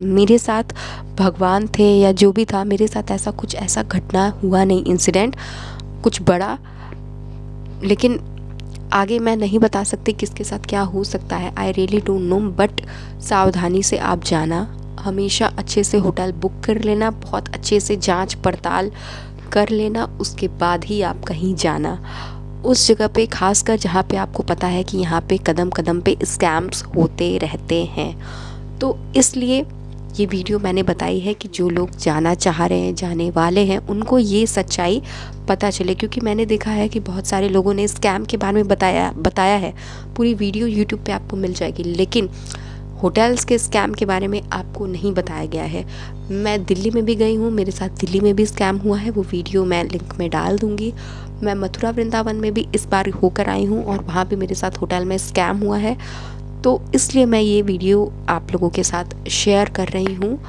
मेरे साथ भगवान थे या जो भी था, मेरे साथ ऐसा घटना हुआ नहीं, इंसिडेंट कुछ बड़ा। लेकिन आगे मैं नहीं बता सकती किसके साथ क्या हो सकता है, I really don't know. But सावधानी से आप जाना, हमेशा अच्छे से होटल बुक कर लेना, बहुत अच्छे से जांच पड़ताल कर लेना, उसके बाद ही आप कहीं जाना उस जगह पे, खासकर जहाँ पे आपको पता है कि यहाँ पे कदम कदम पे स्कैम्स होते रहते हैं। तो इसलिए ये वीडियो मैंने बताई है कि जो लोग जाना चाह रहे हैं, जाने वाले हैं, उनको ये सच्चाई पता चले, क्योंकि मैंने देखा है कि बहुत सारे लोगों ने स्कैम के बारे में बताया है। पूरी वीडियो यूट्यूब पे आपको मिल जाएगी, लेकिन होटल्स के स्कैम के बारे में आपको नहीं बताया गया है। मैं दिल्ली में भी गई हूँ, मेरे साथ दिल्ली में भी स्कैम हुआ है, वो वीडियो मैं लिंक में डाल दूँगी। मैं मथुरा वृंदावन में भी इस बार होकर आई हूँ और वहाँ भी मेरे साथ होटल में स्कैम हुआ है। तो इसलिए मैं ये वीडियो आप लोगों के साथ शेयर कर रही हूँ।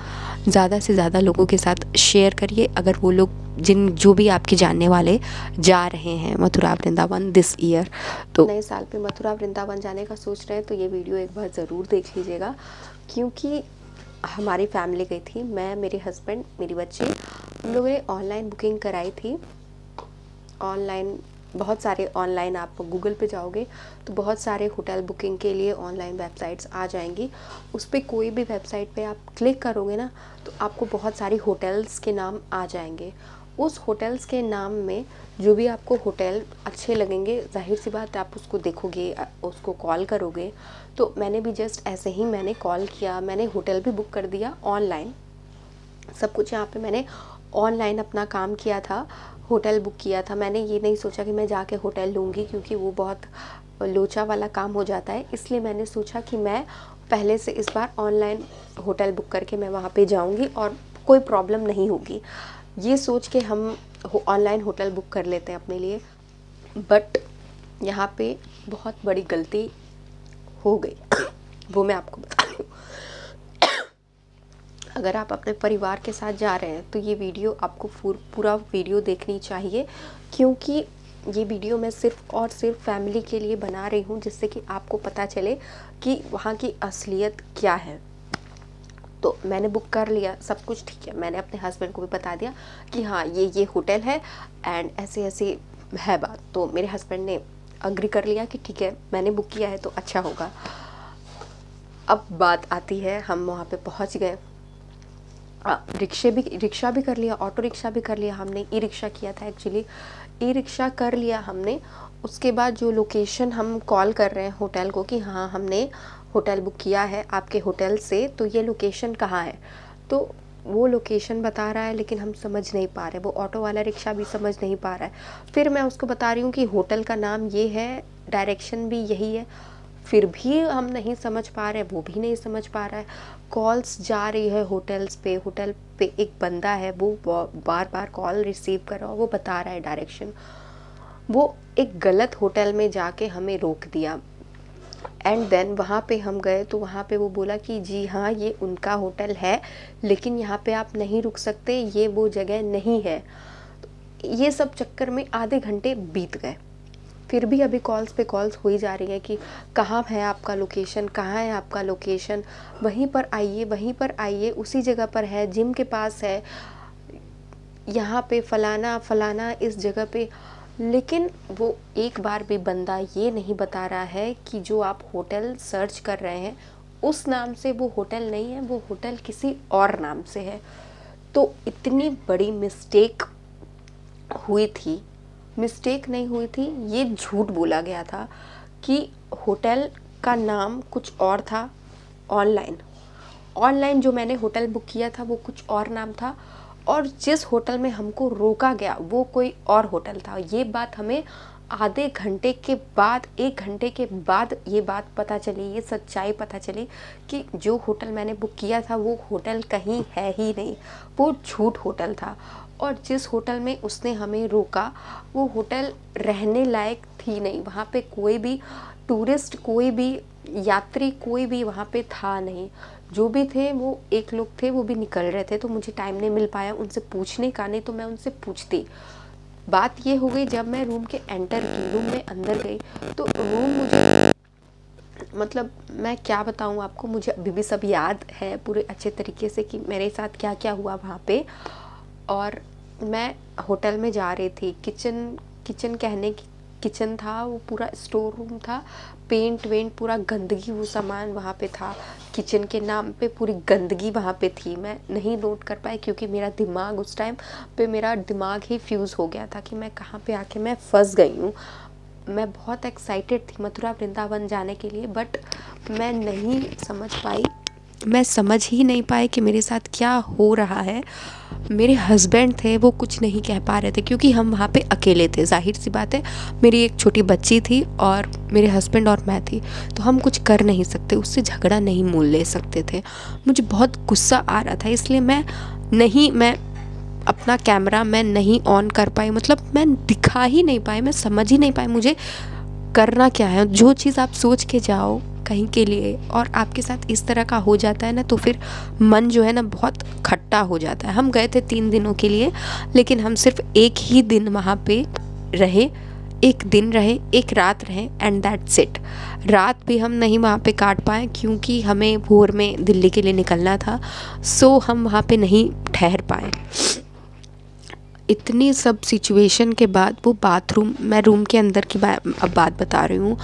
ज़्यादा से ज़्यादा लोगों के साथ शेयर करिए, अगर वो लोग जो भी आपके जानने वाले जा रहे हैं मथुरा वृंदावन दिस ईयर, तो नए साल पे मथुरा वृंदावन जाने का सोच रहे हैं, तो ये वीडियो एक बार ज़रूर देख लीजिएगा। क्योंकि हमारी फैमिली गई थी, मैं, मेरे हस्बैंड, मेरी बच्ची, हम लोगों ने ऑनलाइन बुकिंग कराई थी। ऑनलाइन बहुत सारे, ऑनलाइन आप गूगल पे जाओगे तो बहुत सारे होटल बुकिंग के लिए ऑनलाइन वेबसाइट्स आ जाएंगी। उस पर कोई भी वेबसाइट पे आप क्लिक करोगे ना, तो आपको बहुत सारी होटल्स के नाम आ जाएंगे। उस होटल्स के नाम में जो भी आपको होटल अच्छे लगेंगे, जाहिर सी बात है आप उसको देखोगे, उसको कॉल करोगे। तो मैंने भी जस्ट ऐसे ही मैंने कॉल किया, मैंने होटल भी बुक कर दिया ऑनलाइन, सब कुछ यहाँ पे मैंने ऑनलाइन अपना काम किया था, होटल बुक किया था। मैंने ये नहीं सोचा कि मैं जाके होटल लूँगी, क्योंकि वो बहुत लोचा वाला काम हो जाता है। इसलिए मैंने सोचा कि मैं पहले से इस बार ऑनलाइन होटल बुक करके मैं वहाँ पे जाऊँगी और कोई प्रॉब्लम नहीं होगी, ये सोच के हम ऑनलाइन होटल बुक कर लेते हैं अपने लिए। बट यहाँ पे बहुत बड़ी गलती हो गई वो मैं आपको बता रही हूँ। अगर आप अपने परिवार के साथ जा रहे हैं तो ये वीडियो आपको पूरा वीडियो देखनी चाहिए, क्योंकि ये वीडियो मैं सिर्फ और सिर्फ फैमिली के लिए बना रही हूँ, जिससे कि आपको पता चले कि वहाँ की असलियत क्या है। तो मैंने बुक कर लिया, सब कुछ ठीक है, मैंने अपने हस्बैंड को भी बता दिया कि हाँ ये होटल है एंड ऐसे ऐसे है बात। तो मेरे हस्बैंड ने अग्री कर लिया कि ठीक है, मैंने बुक किया है तो अच्छा होगा। अब बात आती है, हम वहाँ पे पहुँच गए, रिक्शा भी कर लिया, ऑटो रिक्शा भी कर लिया हमने, ई रिक्शा किया था एक्चुअली, ई रिक्शा कर लिया हमने। उसके बाद जो लोकेशन हम कॉल कर रहे हैं होटल को कि हाँ हमने होटल बुक किया है आपके होटल से, तो ये लोकेशन कहाँ है, तो वो लोकेशन बता रहा है, लेकिन हम समझ नहीं पा रहे, वो ऑटो वाला रिक्शा भी समझ नहीं पा रहा है। फिर मैं उसको बता रही हूँ कि होटल का नाम ये है, डायरेक्शन भी यही है, फिर भी हम नहीं समझ पा रहे, वो भी नहीं समझ पा रहा है। कॉल्स जा रही है होटल पे एक बंदा है, वो बार बार कॉल रिसीव कर रहा है, वो बता रहा है डायरेक्शन। वो एक गलत होटल में जाके हमें रोक दिया एंड देन वहाँ पे हम गए तो वहाँ पे वो बोला कि जी हाँ ये उनका होटल है, लेकिन यहाँ पे आप नहीं रुक सकते, ये वो जगह नहीं है। ये सब चक्कर में आधे घंटे बीत गए, फिर भी अभी कॉल्स पे कॉल्स हो ही जा रही है कि कहाँ है आपका लोकेशन, कहाँ है आपका लोकेशन, वहीं पर आइए, वहीं पर आइए, उसी जगह पर है, जिम के पास है, यहाँ पे फलाना फलाना इस जगह पे। लेकिन वो एक बार भी बंदा ये नहीं बता रहा है कि जो आप होटल सर्च कर रहे हैं उस नाम से वो होटल नहीं है, वो होटल किसी और नाम से है। तो इतनी बड़ी मिस्टेक हुई थी, मिस्टेक नहीं हुई थी, ये झूठ बोला गया था कि होटल का नाम कुछ और था। ऑनलाइन जो मैंने होटल बुक किया था वो कुछ और नाम था, और जिस होटल में हमको रोका गया वो कोई और होटल था। ये बात हमें आधे घंटे के बाद, 1 घंटे के बाद ये बात पता चली, ये सच्चाई पता चली कि जो होटल मैंने बुक किया था वो होटल कहीं है ही नहीं, वो झूठ होटल था। और जिस होटल में उसने हमें रोका वो होटल रहने लायक थी नहीं, वहाँ पे कोई भी टूरिस्ट, कोई भी यात्री, कोई भी वहाँ पे था नहीं। जो भी थे वो एक लोग थे, वो भी निकल रहे थे, तो मुझे टाइम नहीं मिल पाया उनसे पूछने का, नहीं तो मैं उनसे पूछती। बात ये हो गई, जब मैं रूम के एंटर की, रूम में अंदर गई तो रूम मुझे मतलब मैं क्या बताऊँ आपको, मुझे अभी भी सब याद है पूरे अच्छे तरीके से कि मेरे साथ क्या क्या हुआ वहाँ पे। और मैं होटल में जा रही थी, किचन कहने की किचन था, वो पूरा स्टोर रूम था, पेंट वेंट पूरा गंदगी वो सामान वहाँ पे था, किचन के नाम पे पूरी गंदगी वहाँ पे थी। मैं नहीं नोट कर पाई क्योंकि मेरा दिमाग उस टाइम पे, मेरा दिमाग ही फ्यूज़ हो गया था कि मैं कहाँ पे आके मैं फंस गई हूँ। मैं बहुत एक्साइटेड थी मथुरा वृंदावन जाने के लिए, बट मैं नहीं समझ पाई, मैं समझ ही नहीं पाई कि मेरे साथ क्या हो रहा है। मेरे हस्बैंड थे, वो कुछ नहीं कह पा रहे थे क्योंकि हम वहाँ पे अकेले थे, जाहिर सी बात है। मेरी एक छोटी बच्ची थी और मेरे हस्बैंड और मैं थी, तो हम कुछ कर नहीं सकते, उससे झगड़ा नहीं मोल ले सकते थे। मुझे बहुत गुस्सा आ रहा था, इसलिए मैं अपना कैमरा मैं नहीं ऑन कर पाई, मतलब मैं दिखा ही नहीं पाई, मैं समझ ही नहीं पाई मुझे करना क्या है। जो चीज़ आप सोच के जाओ कहीं के लिए और आपके साथ इस तरह का हो जाता है ना, तो फिर मन जो है ना बहुत खट्टा हो जाता है। हम गए थे 3 दिनों के लिए, लेकिन हम सिर्फ एक ही दिन वहाँ पे रहे, एक दिन रहे, एक रात रहे, एंड दैट्स इट। रात भी हम नहीं वहाँ पे काट पाए क्योंकि हमें भोर में दिल्ली के लिए निकलना था, सो हम वहाँ पे नहीं ठहर पाए। इतनी सब सिचुएशन के बाद वो बाथरूम, मैं रूम के अंदर की अब बात बता रही हूँ।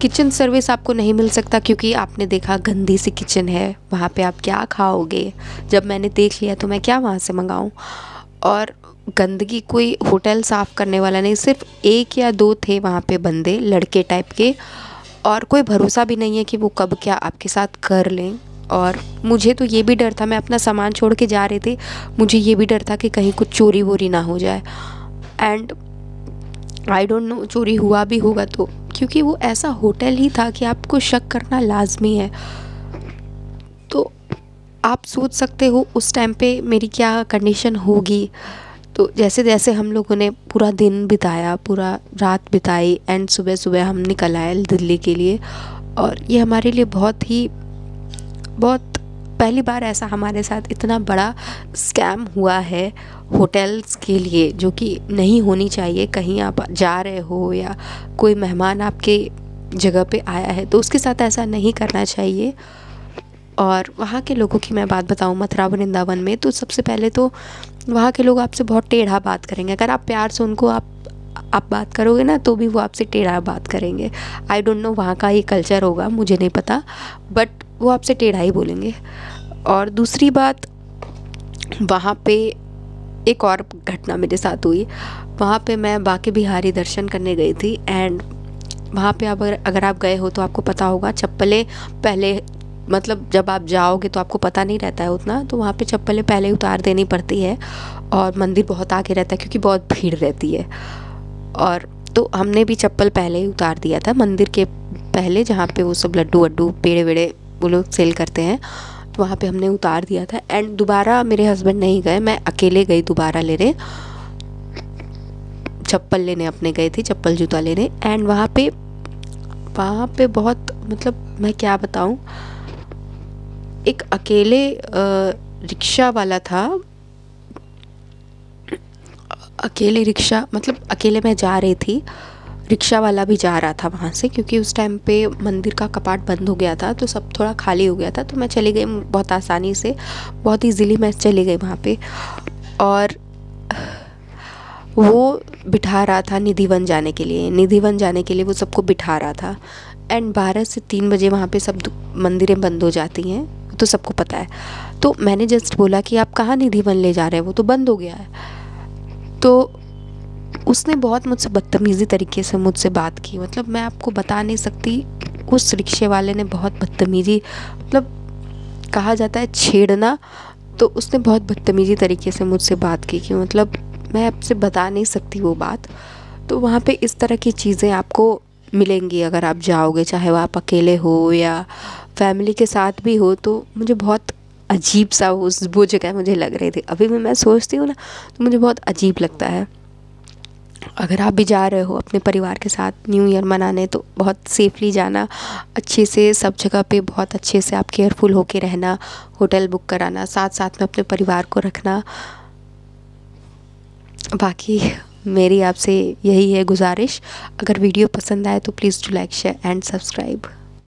किचन सर्विस आपको नहीं मिल सकता क्योंकि आपने देखा गंदी सी किचन है, वहाँ पे आप क्या खाओगे। जब मैंने देख लिया तो मैं क्या वहाँ से मंगाऊँ। और गंदगी, कोई होटल साफ़ करने वाला नहीं, सिर्फ 1 या 2 थे वहाँ पे बंदे, लड़के टाइप के, और कोई भरोसा भी नहीं है कि वो कब क्या आपके साथ कर लें। और मुझे तो ये भी डर था, मैं अपना सामान छोड़ के जा रही थी, मुझे ये भी डर था कि कहीं कुछ चोरी वोरी ना हो जाए। एंड आई डोंट नो चोरी हुआ भी होगा तो, क्योंकि वो ऐसा होटल ही था कि आपको शक करना लाजमी है। तो आप सोच सकते हो उस टाइम पे मेरी क्या कंडीशन होगी। तो जैसे जैसे हम लोगों ने पूरा दिन बिताया, पूरा रात बिताई, एंड सुबह सुबह हम निकल आए दिल्ली के लिए। और ये हमारे लिए बहुत पहली बार ऐसा हमारे साथ इतना बड़ा स्कैम हुआ है होटल्स के लिए, जो कि नहीं होनी चाहिए। कहीं आप जा रहे हो या कोई मेहमान आपके जगह पे आया है तो उसके साथ ऐसा नहीं करना चाहिए। और वहाँ के लोगों की मैं बात बताऊँ मथुरा वृंदावन में, तो सबसे पहले तो वहाँ के लोग आपसे बहुत टेढ़ा बात करेंगे। अगर आप प्यार से उनको आप बात करोगे ना तो भी वो आपसे टेढ़ा बात करेंगे। आई डोंट नो वहाँ का ये कल्चर होगा, मुझे नहीं पता, बट वो आपसे टेढ़ा ही बोलेंगे। और दूसरी बात, वहाँ पे एक और घटना मेरे साथ हुई। वहाँ पे मैं बांके बिहारी दर्शन करने गई थी, एंड वहाँ पे अगर आप गए हो तो आपको पता होगा, चप्पलें पहले, मतलब जब आप जाओगे तो आपको पता नहीं रहता है उतना, तो वहाँ पे चप्पलें पहले उतार देनी पड़ती है। और मंदिर बहुत आगे रहता है क्योंकि बहुत भीड़ रहती है। और तो हमने भी चप्पल पहले ही उतार दिया था मंदिर के पहले, जहाँ पे वो सब लड्डू वड्डू पेड़े वेड़े वो लोग सेल करते हैं, तो वहाँ पे हमने उतार दिया था। एंड दोबारा मेरे हस्बैंड नहीं गए, मैं अकेले गई दोबारा लेने, चप्पल लेने अपने गए थे, चप्पल जूता लेने। एंड वहाँ पे बहुत, मतलब मैं क्या बताऊँ, एक अकेले रिक्शा वाला था, अकेले रिक्शा, मतलब अकेले मैं जा रही थी, रिक्शा वाला भी जा रहा था वहाँ से, क्योंकि उस टाइम पे मंदिर का कपाट बंद हो गया था तो सब थोड़ा खाली हो गया था। तो मैं चली गई बहुत आसानी से, बहुत ईजीली मैं चली गई वहाँ पे। और वो बिठा रहा था निधिवन जाने के लिए वो सबको बिठा रहा था। एंड 12 से 3 बजे वहाँ पे सब मंदिरें बंद हो जाती हैं, तो सबको पता है। तो मैंने जस्ट बोला कि आप कहाँ निधिवन ले जा रहे हैं, वो तो बंद हो गया है। तो उसने बहुत मुझसे बदतमीज़ी तरीके से मुझसे बात की, मतलब मैं आपको बता नहीं सकती। उस रिक्शे वाले ने बहुत बदतमीज़ी, मतलब कहा जाता है छेड़ना, तो उसने बहुत बदतमीज़ी तरीके से मुझसे बात की कि मतलब मैं आपसे बता नहीं सकती वो बात। तो वहाँ पे इस तरह की चीज़ें आपको मिलेंगी अगर आप जाओगे, चाहे वो आप अकेले हो या फैमिली के साथ भी हो। तो मुझे बहुत अजीब सा वो जगह मुझे लग रही थी। अभी भी मैं सोचती हूँ ना तो मुझे बहुत अजीब लगता है। अगर आप भी जा रहे हो अपने परिवार के साथ न्यू ईयर मनाने, तो बहुत सेफली जाना, अच्छे से सब जगह पे बहुत अच्छे से आप केयरफुल होके रहना, होटल बुक कराना, साथ साथ में अपने परिवार को रखना। बाकी मेरी आपसे यही है गुजारिश, अगर वीडियो पसंद आए तो please do like share and subscribe.